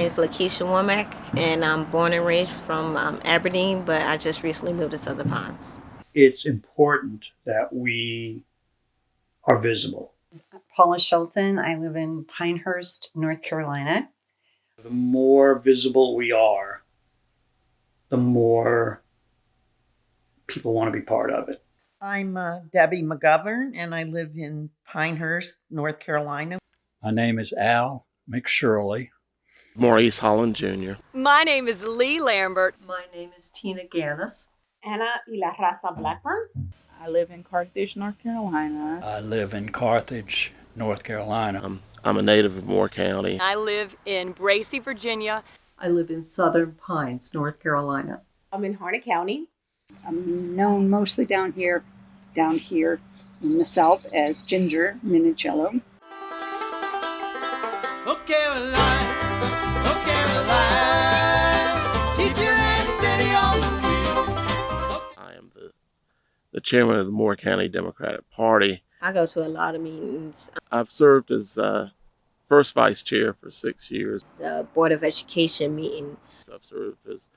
name is Lakeisha Womack, and I'm born and raised from Aberdeen, but I just recently moved to Southern Pines. It's important that we are visible. Paula Shelton. I live in Pinehurst, North Carolina. The more visible we are, the more people want to be part of it. I'm Debbie McGovern, and I live in Pinehurst, North Carolina. My name is Al McShirley. Maurice Holland Jr. My name is Lee Lambert. My name is Tina Gannis. Anna y la Raza Blackburn. I live in Carthage, North Carolina. I live in Carthage, North Carolina. I'm a native of Moore County. I live in Bracy, Virginia. I live in Southern Pines, North Carolina. I'm in Harnett County. I'm known mostly down here in the South as Ginger Minicello. Oh Caroline, keep your head steady on the wheel. I am the chairman of the Moore County Democratic Party. I go to a lot of meetings. I've served as first vice chair for 6 years. The Board of Education meeting. I've served as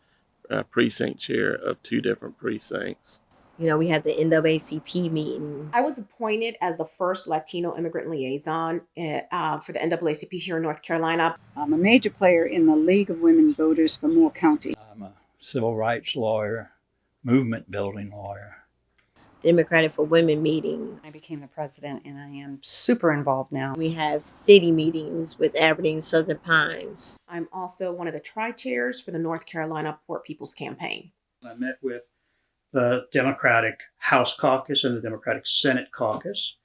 precinct chair of 2 different precincts. You know, we had the NAACP meeting. I was appointed as the first Latino immigrant liaison for the NAACP here in North Carolina. I'm a major player in the League of Women Voters for Moore County. I'm a civil rights lawyer, movement building lawyer. Democratic for Women meeting. I became the president, and I am super involved now. We have city meetings with Aberdeen Southern Pines. I'm also one of the tri-chairs for the North Carolina Poor People's Campaign. I met with the Democratic House Caucus and the Democratic Senate Caucus,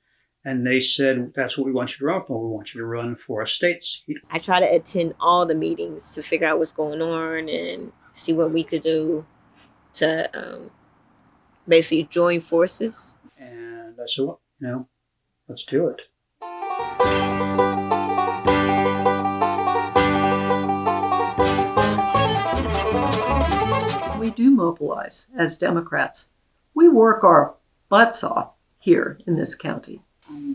and they said, that's what we want you to run for. We want you to run for a state seat. I try to attend all the meetings to figure out what's going on and see what we could do to basically join forces. And I said, well, let's do it. We do mobilize as Democrats. We work our butts off here in this county.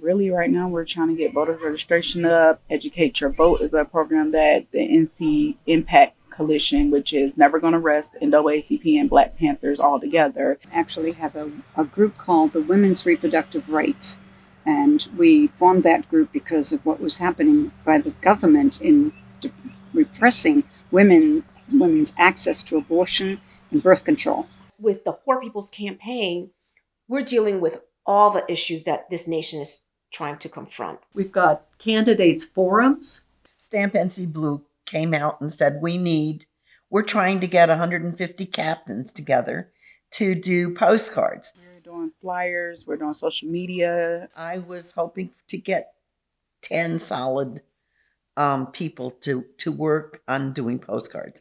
Really, right now, we're trying to get voter registration up. Educate Your Vote is a program that the NC Impact Coalition, which is Never Gonna Rest, NAACP, and Black Panthers all together. Actually have a group called the Women's Reproductive Rights. And we formed that group because of what was happening by the government in repressing women's access to abortion and birth control. With the Poor People's Campaign, we're dealing with all the issues that this nation is trying to confront. We've got candidates forums. Stamp NC Blue came out and said, we're trying to get 150 captains together to do postcards. We're doing flyers, we're doing social media. I was hoping to get 10 solid people to work on doing postcards.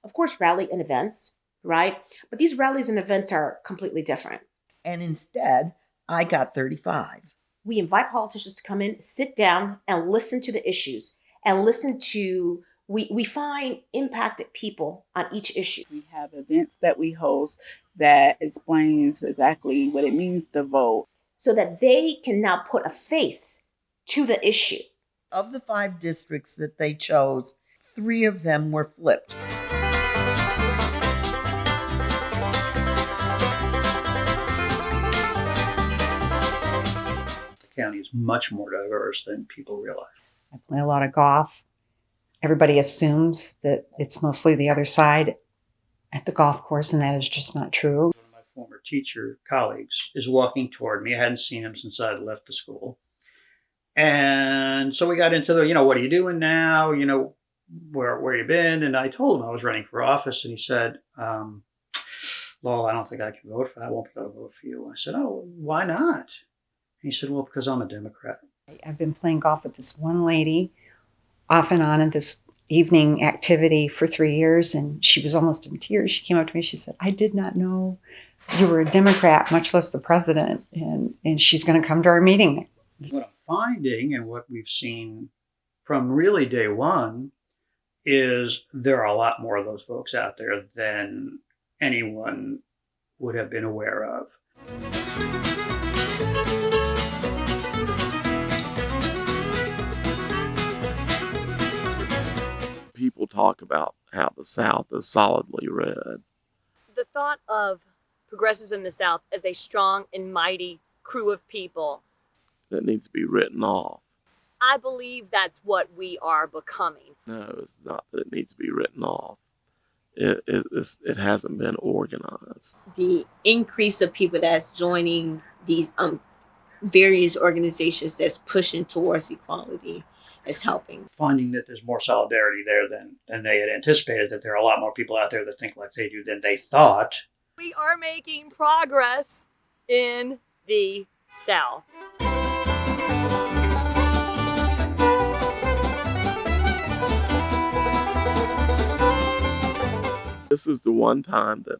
Of course, rally and events, right? But these rallies and events are completely different. And instead, I got 35. We invite politicians to come in, sit down, and listen to the issues, and listen to, we find impacted people on each issue. We have events that we host that explains exactly what it means to vote. So that they can now put a face to the issue. Of the 5 districts that they chose, 3 of them were flipped. The county is much more diverse than people realize. I play a lot of golf. Everybody assumes that it's mostly the other side at the golf course, and that is just not true. One of my former teacher colleagues is walking toward me. I hadn't seen him since I had left the school. And so we got into the, what are you doing now? Where you been? And I told him I was running for office, and he said, Lowell, I don't think I can vote for that. I won't be able to vote for you. I said, oh, why not? He said, well, because I'm a Democrat. I've been playing golf with this one lady off and on at this evening activity for 3 years, and she was almost in tears. She came up to me, she said, I did not know you were a Democrat, much less the president, and she's going to come to our meeting. What I'm finding and what we've seen from really day one is there are a lot more of those folks out there than anyone would have been aware of. People talk about how the South is solidly red. The thought of progressives in the South as a strong and mighty crew of people, That needs to be written off. I believe that's what we are becoming. No, it's not that it needs to be written off. It hasn't been organized. The increase of people that's joining these various organizations that's pushing towards equality is helping. Finding that there's more solidarity there than they had anticipated, that there are a lot more people out there that think like they do than they thought. We are making progress in the South. This is the one time that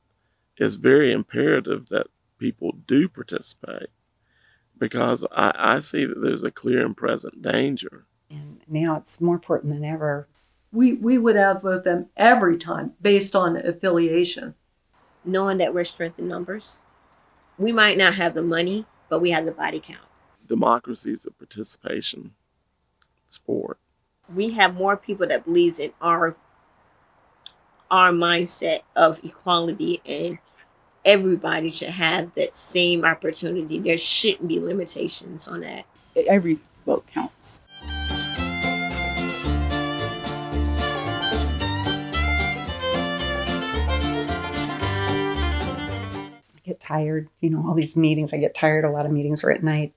it's very imperative that people do participate, because I see that there's a clear and present danger. And now it's more important than ever. We would outvote them every time based on affiliation. Knowing that we're strength in numbers, we might not have the money, but we have the body count. Democracy is a participation sport. We have more people that believes in our mindset of equality, and everybody should have that same opportunity. There shouldn't be limitations on that. Every vote counts. I get tired, all these meetings. I get tired. A lot of meetings are at night.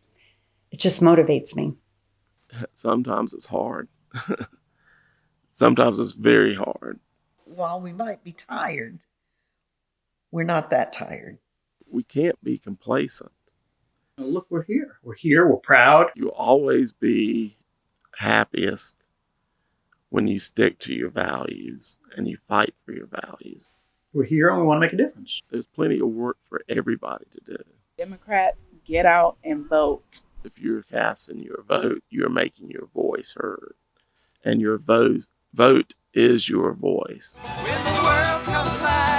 It just motivates me. Sometimes it's hard. Sometimes it's very hard. While we might be tired, we're not that tired. We can't be complacent. Look, we're here. We're here. We're proud. You'll always be happiest when you stick to your values and you fight for your values. We're here and we want to make a difference. There's plenty of work for everybody to do. Democrats, get out and vote. If you're casting your vote, you're making your voice heard. And your vote is your voice. When the world comes alive.